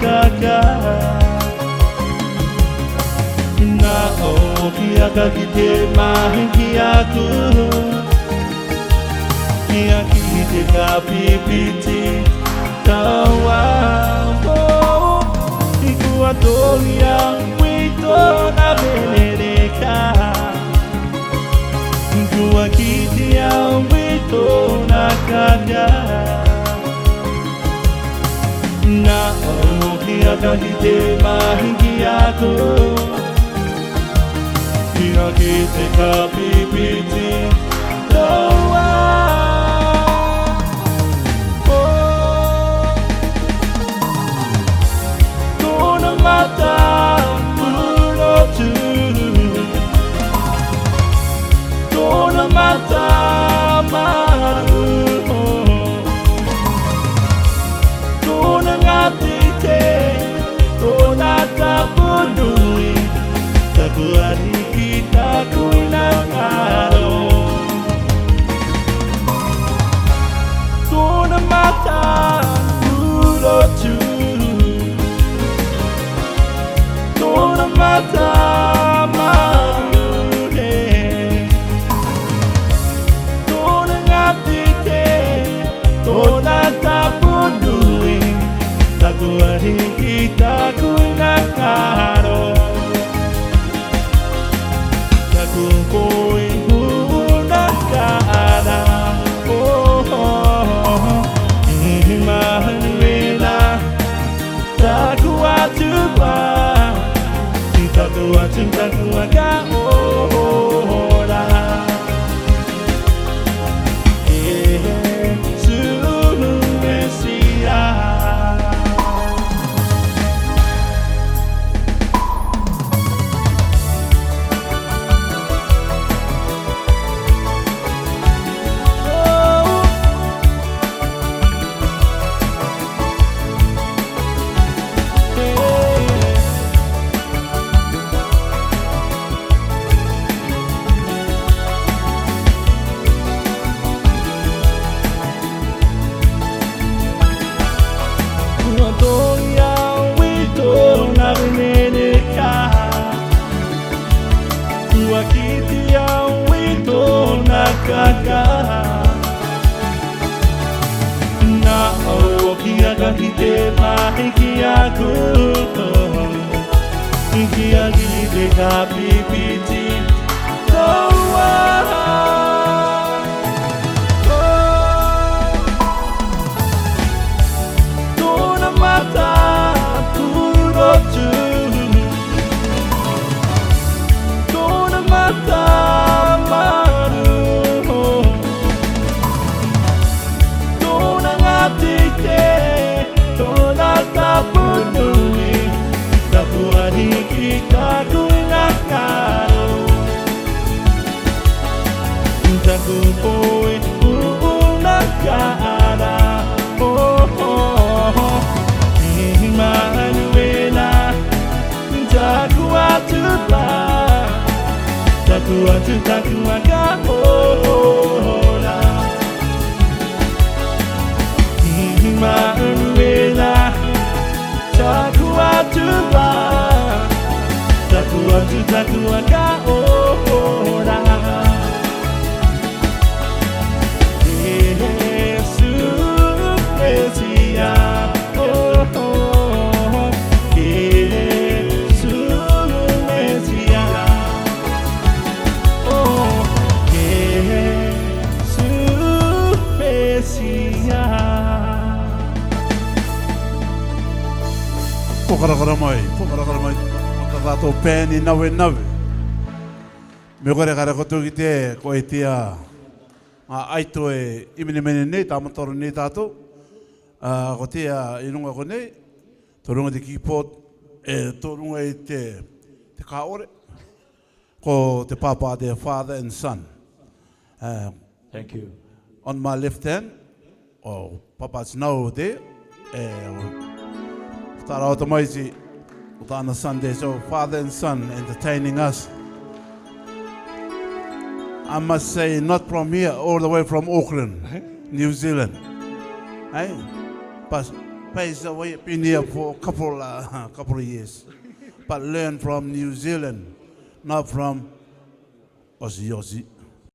kaka na o kia ka ki te mahi ki aku kia ki te ka pipiti tawa i kua tongi ang wito na benedeka kua ki te ang wito na kaka na o kia ka ki te mahi ki aku kia ki te ka pipiti tawa tōna mata purotu tōna mata maru tōna ngati te tōna tapunui taku ariki taku nakaro tōna mata purotu tōna mata maru tōna ngati te tōna tapunui taku ariki taku nakaro taku koe huna kaara Manuela taku atu pa taku aga ora sulu mesia kaka na o kia ka ki te mahi ki aku kia ki te ka pipiti taua tōna mata purotu tōna mata tōna tapunui taku ariki taku nakaro taku poe una kaara Manuela taku atu pa taku aga ora Manuela taku atu pa taku aga ora Jesus Mesia Jesus Mesia Jesus Mesia Pokarakara mai, makato pēni nawe. Me kore kare koto ki te, ko e tia aito e imene mene nei, tāmatoro nei tātou. Ko tia inunga ko nei, torunga te kipot, torunga i te kaore, ko te papa te father and son. Thank you. On my left hand, papa's now there, Tara o tamaisi on a Sunday, so father and son entertaining us. I must say, not from here, all the way from Auckland, New Zealand. Hey, pays away, been here for a couple of years, but learn from New Zealand, not from Aussie.